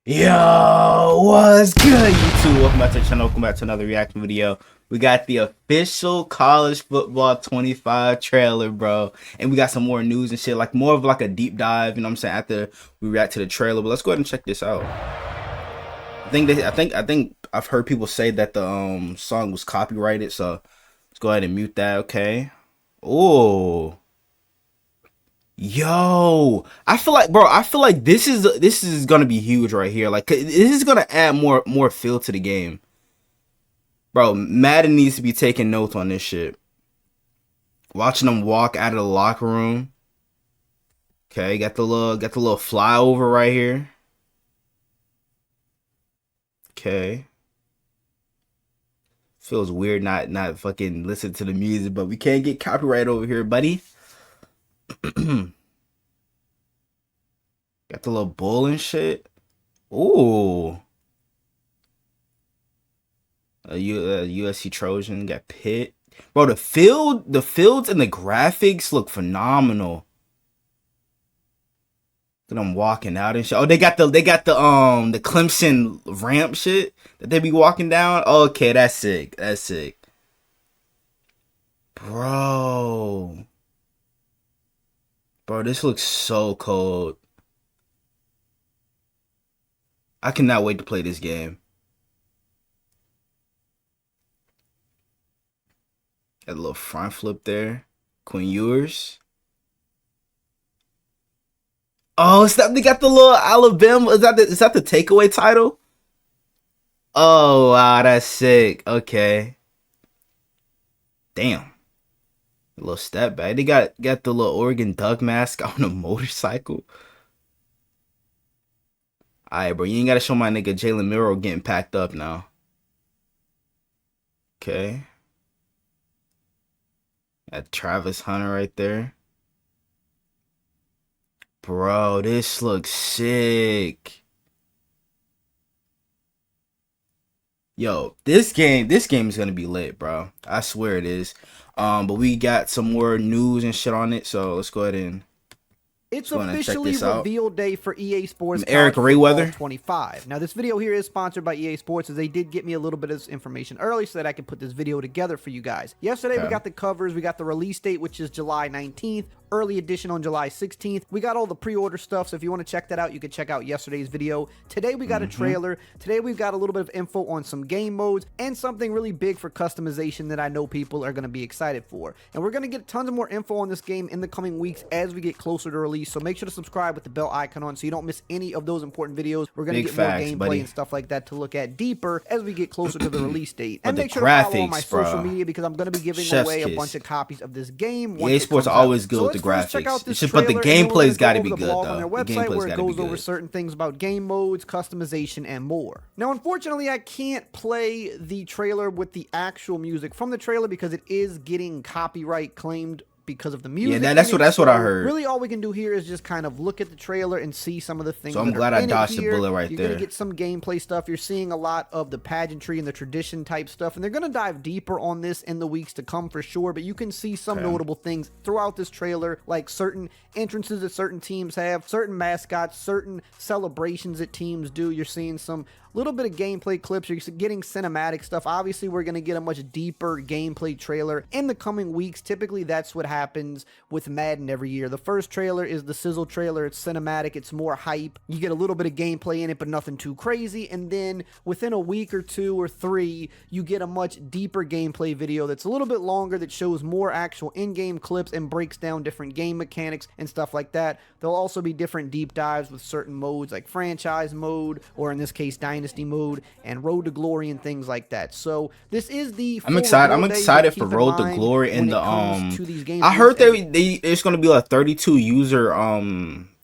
Yo, what's good, YouTube? Welcome back to the channel. Welcome back to another reaction video. We got the official college football 25 trailer, bro. And we got some more news and shit, like more of like a deep dive, you know what I'm saying, after we react to the trailer. But let's go ahead and check this out. I think I've heard people say that the song was copyrighted, so let's go ahead and mute that, okay? Oh. Yo, I feel like, bro, this is gonna be huge right here. Like, this is gonna add more feel to the game, bro. Madden needs to be taking notes on this shit. Watching them walk out of the locker room. Okay, got the little flyover right here. Okay, feels weird not fucking listen to the music, but we can't get copyright over here, buddy. Got the little bull and shit. Ooh. USC Trojan got Pitt. Bro, the fields and the graphics look phenomenal. Look at them walking out and shit. Oh, they got the Clemson ramp shit that they be walking down. Okay, that's sick. That's sick. Bro, this looks so cold. I cannot wait to play this game. Got a little front flip there. Quinn Ewers. Oh, is that they got the little Alabama? Is that the takeaway title? Oh wow, that's sick. Okay. Damn. A little step back. They got the little Oregon Duck mask on a motorcycle. Alright, bro. You ain't gotta show my nigga Jalen Milroe getting packed up now. Okay. Got Travis Hunter right there. Bro, this looks sick. Yo, this game is gonna be lit, bro. I swear it is. But we got some more news and shit on it, so let's go ahead and it's officially reveal day for EA Sports Eric Rayweather 25. Now, this video here is sponsored by EA Sports, as they did get me a little bit of this information early so that I could put this video together for you guys. Yesterday, we got the covers, we got the release date, which is July 19th. Early edition on July 16th. We got all the pre-order stuff, so if you want to check that out, you can check out yesterday's video. Today we got a trailer. Today we've got a little bit of info on some game modes and something really big for customization that I know people are going to be excited for. And we're going to get tons of more info on this game in the coming weeks as we get closer to release, so make sure to subscribe with the bell icon on so you don't miss any of those important videos. We're going to get more gameplay and stuff like that to look at deeper as we get closer to the release date. And make sure to follow on my social media, because I'm going to be giving away a bunch of copies of this game. EA Sports are always good with the graphics. But the gameplay's got to be good, though. On their website, where it goes over certain things about game modes, customization, and more. Now, unfortunately, I can't play the trailer with the actual music from the trailer because it is getting copyright claimed because of the music. Yeah, that's what I heard. Really, all we can do here is just kind of look at the trailer and see some of the things. So I'm glad I dodged the bullet right there. You're gonna get some gameplay stuff. You're seeing a lot of the pageantry and the tradition type stuff, and they're gonna dive deeper on this in the weeks to come for sure. But you can see some notable things throughout this trailer, like certain entrances that certain teams have, certain mascots, certain celebrations that teams do. You're seeing some little bit of gameplay clips. You're getting cinematic stuff. Obviously, we're going to get a much deeper gameplay trailer in the coming weeks. Typically, that's what happens with Madden every year. The first trailer is the sizzle trailer. It's cinematic. It's more hype. You get a little bit of gameplay in it, but nothing too crazy. And then within a week or two or three, you get a much deeper gameplay video that's a little bit longer, that shows more actual in-game clips and breaks down different game mechanics and stuff like that. There'll also be different deep dives with certain modes, like franchise mode, or in this case, Dynasty mode, and Road to Glory and things like that. So this is the I'm excited for Road to Glory and the I heard it's going to be a 32 user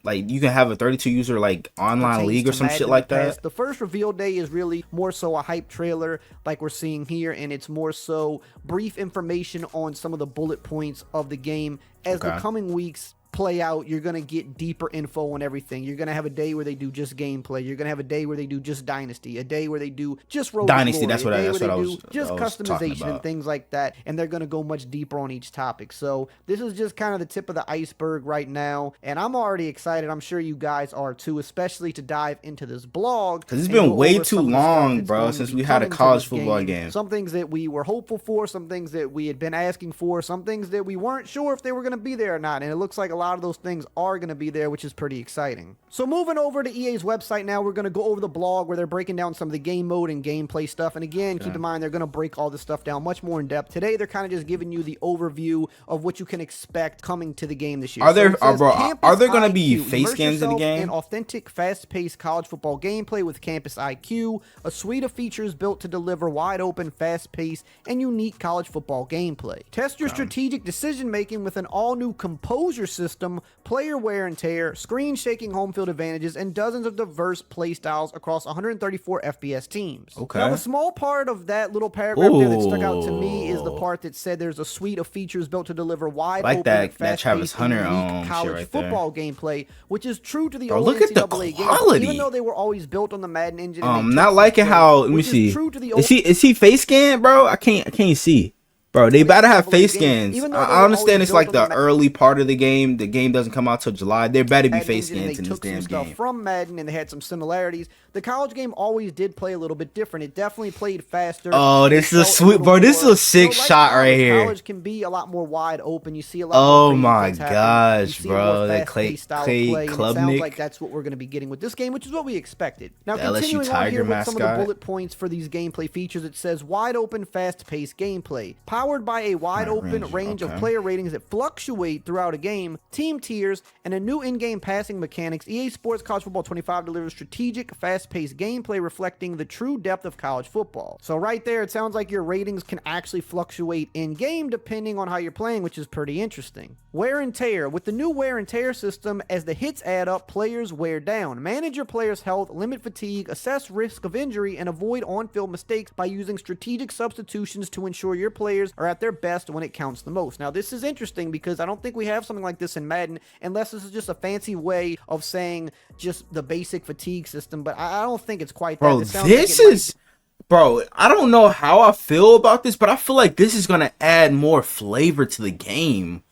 like you can have a 32 user like online league or some shit like that. The first reveal day is really more so a hype trailer like we're seeing here, and it's more so brief information on some of the bullet points of the game. As the coming weeks play out. You're going to get deeper info on everything. You're going to have a day where they do just gameplay. You're going to have a day where they do just Dynasty, a day where they do just Road Dynasty, to Glory, that's what I was just customization and things like that, and they're going to go much deeper on each topic. So this is just kind of the tip of the iceberg right now, and I'm already excited. I'm sure you guys are too, especially to dive into this blog. Because it's been way too long, bro, since we had a college football game. Some things that we were hopeful for, some things that we had been asking for, some things that we weren't sure if they were going to be there or not, and it looks like a lot of those things are going to be there, which is pretty exciting. So moving over to EA's website now, we're going to go over the blog where they're breaking down some of the game mode and gameplay stuff. And again, keep in mind, they're going to break all this stuff down much more in depth. Today, they're kind of just giving you the overview of what you can expect coming to the game this year. Are there going to be face scans in the game? An authentic, fast-paced college football gameplay with Campus IQ, a suite of features built to deliver wide-open, fast-paced, and unique college football gameplay. Test your strategic decision-making with an all-new composure system, player wear and tear, screen-shaking home field advantages, and dozens of diverse play styles across 134 FBS teams. Okay. Now, the small part of that little paragraph there that stuck out to me is the part that said there's a suite of features built to deliver wide-open, fast-paced, unique college football gameplay, which is true to the old look NCAA at the quality. Game, even though they were always built on the Madden engine. Not liking how. Let me see. Is he face scanned, bro? I can't see. Bro, they better have face scans. I understand it's like the early part of the game. The game doesn't come out till July. There better be face scans in this damn game. From Madden, and they had some similarities. The college game always did play a little bit different. It definitely played faster. Oh, this is a sweet, bro. This is a sick shot right here. College can be a lot more wide open. You see a lot. Oh my gosh, bro! That Clay Klubnik. Sounds like that's what we're going to be getting with this game, which is what we expected. Now, continuing on here with some of the bullet points for these gameplay features, it says wide open, fast-paced gameplay. Powered by a wide-open range of player ratings that fluctuate throughout a game, team tiers, and a new in-game passing mechanics, EA Sports College Football 25 delivers strategic, fast-paced gameplay reflecting the true depth of college football. So right there, it sounds like your ratings can actually fluctuate in-game depending on how you're playing, which is pretty interesting. Wear and tear. With the new wear and tear system, as the hits add up, players wear down. Manage your players' health, limit fatigue, assess risk of injury, and avoid on-field mistakes by using strategic substitutions to ensure your players are at their best when it counts the most. Now, this is interesting because I don't think we have something like this in Madden, unless this is just a fancy way of saying just the basic fatigue system, but I don't think it's quite that. Bro, I don't know how I feel about this, but I feel like this is going to add more flavor to the game.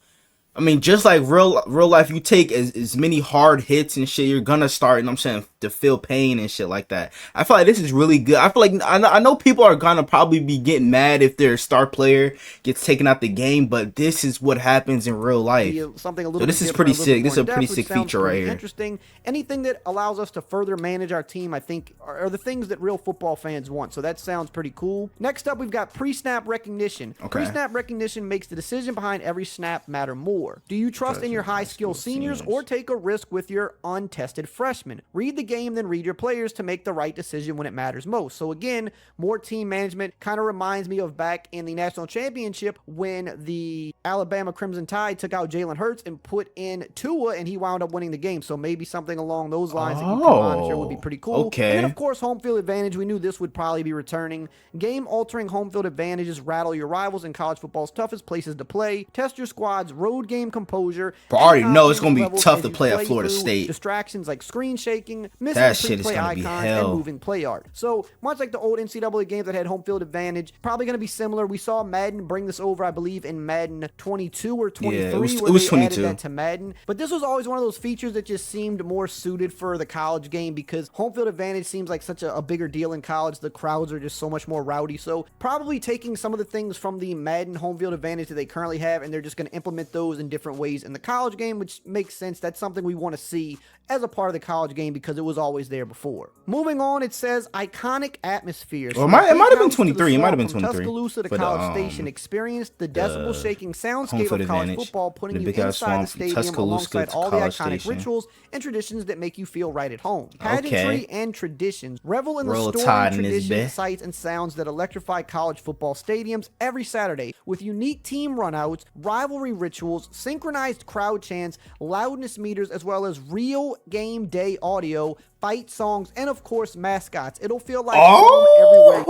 I mean, just like real life, you take as many hard hits and shit, you're gonna start, you know what I'm saying, to feel pain and shit like that. I feel like this is really good. I feel like, I know people are gonna probably be getting mad if their star player gets taken out the game, but this is what happens in real life. This is pretty sick. This is a pretty sick feature right here. Interesting. Anything that allows us to further manage our team, I think, are the things that real football fans want. So that sounds pretty cool. Next up, we've got pre-snap recognition. Pre-snap recognition makes the decision behind every snap matter more. Do you trust in your high-skill seniors or take a risk with your untested freshmen? Read the game, then read your players to make the right decision when it matters most. So again, more team management kind of reminds me of back in the national championship when the Alabama Crimson Tide took out Jalen Hurts and put in Tua, and he wound up winning the game. So maybe something along those lines that you can monitor would be pretty cool. Okay. And then, of course, home field advantage. We knew this would probably be returning. Game-altering home field advantages rattle your rivals in college football's toughest places to play. Test your squad's road game composure. But I already know it's going to be tough to play at Florida State. Distractions like screen shaking, missing pre-play icons, and moving play art. So much like the old NCAA games that had home field advantage, probably going to be similar. We saw Madden bring this over, I believe, in Madden 22 or 23, it was where they 22. added that to Madden. But this was always one of those features that just seemed more suited for the college game because home field advantage seems like such a bigger deal in college. The crowds are just so much more rowdy. So probably taking some of the things from the Madden home field advantage that they currently have, and they're just going to implement those in different ways in the college game, which makes sense. That's something we want to see as a part of the college game because it was always there before. Moving on, it says iconic atmosphere. So it might have been 23. It might have been 23. Tuscaloosa to College Station experienced the decibel-shaking soundscape of college football, putting you inside the stadium alongside all the iconic rituals and traditions that make you feel right at home. Pageantry and traditions. Revel in the story, traditions, sights, and sounds that electrify college football stadiums every Saturday with unique team runouts, rivalry rituals, synchronized crowd chants, loudness meters, as well as real game day audio, fight songs, and of course mascots. It'll feel like everywhere.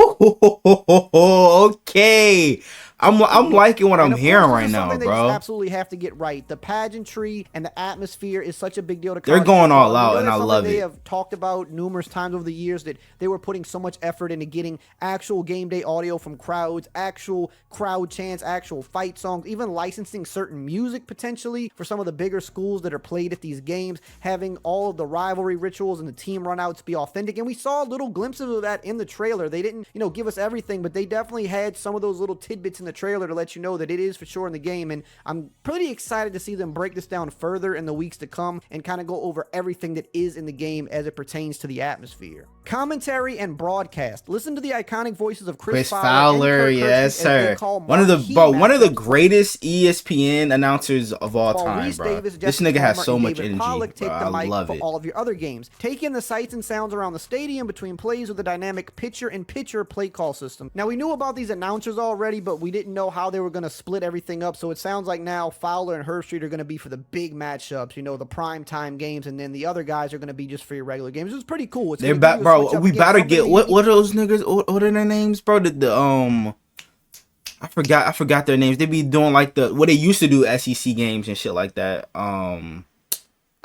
Okay. I'm liking what I'm And of hearing course, right this is now, something they just bro. absolutely have to get right. The pageantry and the atmosphere is such a big deal to They're college going football. all We out, know and that's I something love they it. have talked about numerous times over the years, that they were putting so much effort into getting actual game day audio from crowds, actual crowd chants, actual fight songs, even licensing certain music potentially for some of the bigger schools that are played at these games, having all of the rivalry rituals and the team runouts be authentic. And we saw little glimpses of that in the trailer. They didn't, give us everything, but they definitely had some of those little tidbits in the trailer to let you know that it is for sure in the game. And I'm pretty excited to see them break this down further in the weeks to come and kind of go over everything that is in the game as it pertains to the atmosphere. Commentary and broadcast. Listen to the iconic voices of Chris Fowler, and Kirk yes Herbstreit as they sir. call One of the marquee one of the matchups, greatest ESPN announcers of all while time, Reese bro. Davis, This Jesse nigga has Palmer, so and much David energy, Pollack bro. take I the mic love for it. all of your other games. Take in the sights and sounds around the stadium between plays with a dynamic pitcher-in-pitcher play call system. Now, we knew about these announcers already, but we didn't know how they were going to split everything up, so it sounds like now Fowler and Herbstreit are going to be for the big matchups, the prime time games, and then the other guys are going to be just for your regular games. It's pretty cool. It's They're gonna give back, you a bro. switch up We against about to something get that what? you What are those niggas? What are their names, bro? I forgot their names. They be doing like what they used to do SEC games and shit like that. I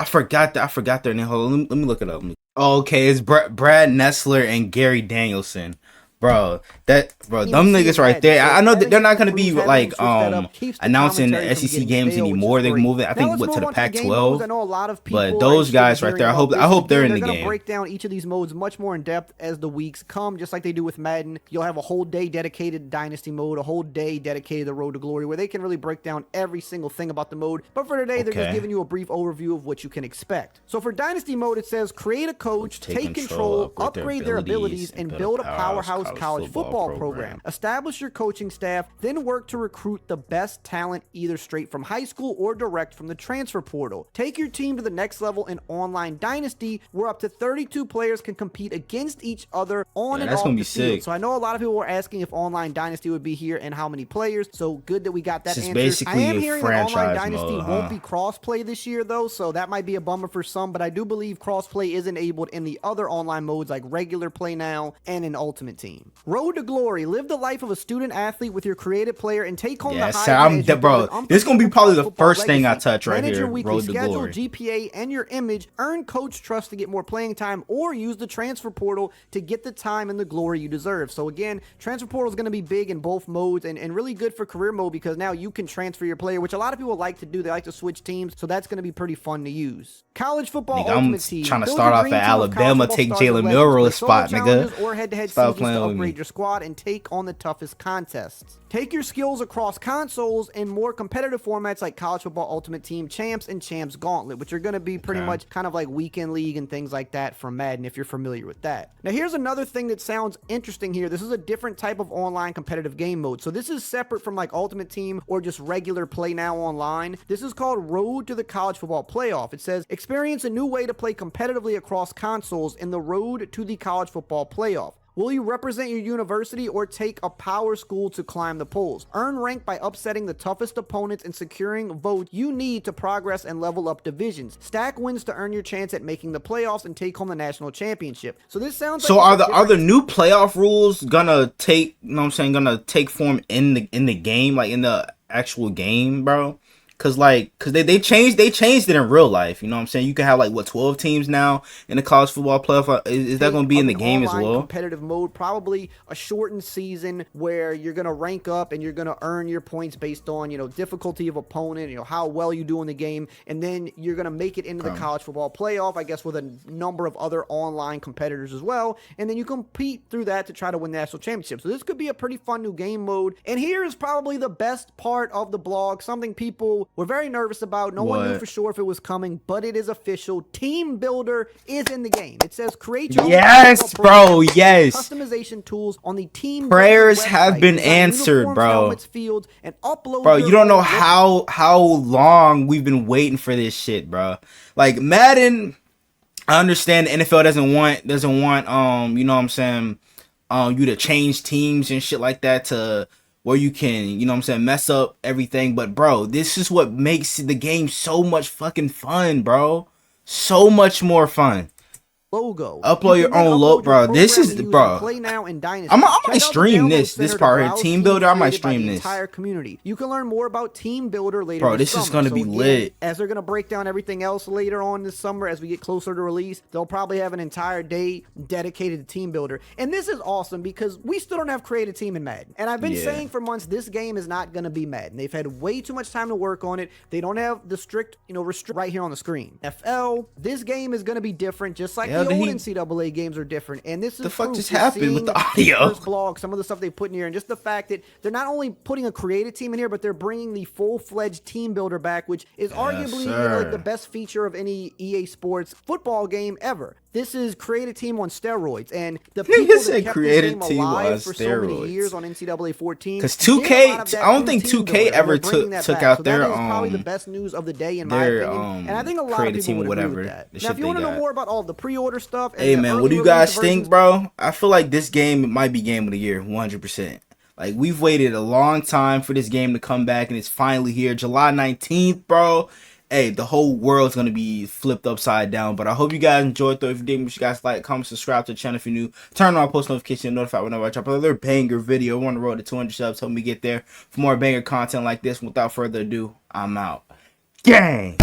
forgot their name. Hold on, let me look it up. Okay, it's Brad Nessler and Gary Danielson. Bro, them niggas right there. I know that they're not gonna be like announcing SEC games anymore. They're moving. I think to the Pac-12. I know a lot of people But those guys right there, I hope they're in the game. They're gonna break down each of these modes much more in depth as the weeks come, just like they do with Madden. You'll have a whole day dedicated to Dynasty mode, a whole day dedicated to Road to Glory, where they can really break down every single thing about the mode. But for today, they're just giving you a brief overview of what you can expect. So for Dynasty mode, it says create a coach, take control, upgrade their abilities, and build a powerhouse college football program. Establish your coaching staff, then work to recruit the best talent either straight from high school or direct from the transfer portal. Take your team to the next level in Online Dynasty, where up to 32 players can compete against each other on and off the field. So I know a lot of people were asking if Online Dynasty would be here and how many players, so good that we got that answer. Basically I am hearing that Online Dynasty mode, won't be cross-play this year though, so that might be a bummer for some, but I do believe cross-play is enabled in the other online modes like regular play now and in Ultimate Team. Road to Glory. Live the life of a student athlete with your creative player and take home the high. Bro, this is gonna be probably the first thing I touch right here. Road to Glory. GPA and your image. Earn coach trust to get more playing time, or use the transfer portal to get the time and the glory you deserve. So again, transfer portal is going to be big in both modes and really good for career mode, because now you can transfer your player, which a lot of people like to do. They like to switch teams, so that's going to be pretty fun to use. College football Ultimate Team. I'm trying to start off at Alabama, take Jalen Milroe's spot, nigga. Or head-to-head seasons to upgrade your squad and take on the toughest contests. Take your skills across consoles in more competitive formats like College Football Ultimate Team Champs and Champs Gauntlet, which are going to be pretty much kind of like Weekend League and things like that from Madden, if you're familiar with that. Now, here's another thing that sounds interesting here. This is a different type of online competitive game mode. So this is separate from like Ultimate Team or just regular Play Now Online. This is called Road to the College Football Playoff. It says, experience a new way to play competitively across consoles in the Road to the College Football Playoff. Will you represent your university or take a power school to climb the polls? Earn rank by upsetting the toughest opponents and securing votes you need to progress and level up divisions. Stack wins to earn your chance at making the playoffs and take home the national championship. So this sounds like... So are the new playoff rules gonna take, gonna take form in the game, like in the actual game, bro? Cause they changed it in real life. You know what I'm saying? You can have like 12 teams now in the college football playoff. Is that going to be in the game as well? Competitive mode, probably a shortened season where you're going to rank up and you're going to earn your points based on, difficulty of opponent, how well you do in the game. And then you're going to make it into the college football playoff, I guess, with a number of other online competitors as well. And then you compete through that to try to win the national championship. So this could be a pretty fun new game mode. And here is probably the best part of the blog, something people were very nervous about. No one knew for sure if it was coming, but it is official. Team Builder is in the game. It says create your yes, bro. Yes. Customization tools on the Team Prayers have been answered, bro. Fields, and upload bro, you don't know how long we've been waiting for this shit, bro. Like Madden, I understand the NFL doesn't want you know what I'm saying, you to change teams and shit like that to where you can, mess up everything. But, bro, this is what makes the game so much fucking fun, bro. So much more fun. logo. Upload your own logo, bro. This is bro. Play Now and Dynasty. I might stream this part here. Team Builder. I might stream this. Entire community. You can learn more about Team Builder later. Bro, this is gonna be lit. As they're gonna break down everything else later on this summer as we get closer to release, they'll probably have an entire day dedicated to Team Builder. And this is awesome because we still don't have create a team in Madden. And I've been saying for months this game is not gonna be Madden. They've had way too much time to work on it. They don't have the strict, restrict right here on the screen. FL, this game is gonna be different, just like the old NCAA games are different. And this is the fuck just happened with the audio. First blog, some of the stuff they put in here, and just the fact that they're not only putting a creative team in here, but they're bringing the full-fledged Team Builder back, which is arguably like the best feature of any EA Sports football game ever. This is create a team on steroids, and the people that kept this game alive for so many years on NCAA 14. Because 2K, I don't think 2K ever took out their that is probably the best news of the day in my opinion, and I think a lot of people would agree with that. Now, if you want to know more about all the pre-order stuff, hey man, what do you guys think, bro? I feel like this game might be game of the year, 100%. Like, we've waited a long time for this game to come back, and it's finally here, July 19th, bro. Hey, the whole world's gonna be flipped upside down. But I hope you guys enjoyed, though. If you did, make sure you guys like, comment, subscribe to the channel if you're new. Turn on post notifications, notify whenever I drop another banger video. We're on the road to 200 subs. Help me get there for more banger content like this. Without further ado, I'm out. Gang!